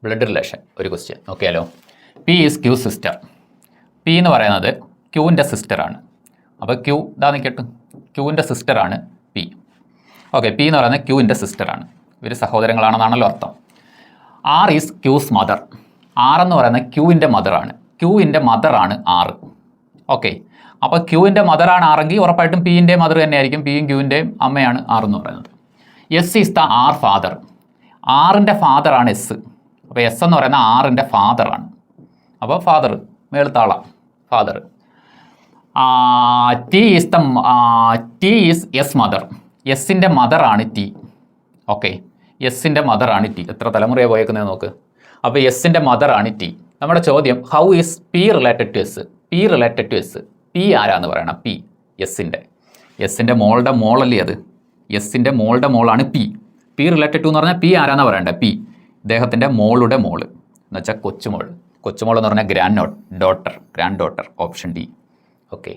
Blood relation ഒരു question നോക്കിയാലോ. P is Q sister. P എന്ന് പറയുന്നത് ക്യൂവിൻ്റെ സിസ്റ്ററാണ്. അപ്പോൾ ക്യൂ ഇതാ നിൽക്കട്ടെ, ക്യൂവിൻ്റെ സിസ്റ്ററാണ് പി. ഓക്കെ, പി എന്ന് പറയുന്നത് ക്യൂവിൻ്റെ സിസ്റ്ററാണ്. ഇവർ സഹോദരങ്ങളാണെന്നാണല്ലോ അർത്ഥം. R is Q's mother. R എന്ന് പറയുന്നത് ക്യൂവിൻ്റെ മദറാണ്. ക്യൂവിൻ്റെ മദറാണ് ആർ. ഓക്കെ, അപ്പോൾ ക്യൂവിൻ്റെ മദറാണ് ആറെങ്കിൽ ഉറപ്പായിട്ടും പിൻ്റെ മദർ തന്നെയായിരിക്കും. പിയും ക്യൂവിൻ്റെയും അമ്മയാണ് ആർ എന്ന് പറയുന്നത്. S is the R father. ആറിൻ്റെ ഫാദറാണ് എസ്. അപ്പോൾ എസ് എന്ന് പറയുന്ന ആറിൻ്റെ ഫാദറാണ്. അപ്പോൾ ഫാദർ മേളത്താള father. T is S mother. എസിൻ്റെ മദറാണ് ടി. ഓക്കെ, എസിൻ്റെ മദറാണ് ടി. എത്ര തലമുറയാണ് പോയേക്കുന്നത് നോക്ക്. അപ്പോൾ എസിൻ്റെ മദറാണ് ടി. നമ്മുടെ ചോദ്യം how is P related to S. P related to S. P ആരാന്ന് പറയണം? പി എസിൻ്റെ മോളുടെ മോളല്ലേ അത്. എസിൻ്റെ മോളുടെ മോളാണ് പി. പി റിലേറ്റഡ് ടു എന്ന് പറഞ്ഞാൽ പി ആരാന്നാ പറയണ്ടേ? പി ഇദ്ദേഹത്തിൻ്റെ മോളുടെ മോള് എന്ന് വെച്ചാൽ കൊച്ചുമോൾ. കൊച്ചുമോൾ എന്ന് പറഞ്ഞാൽ grand daughter. Option D. Okay.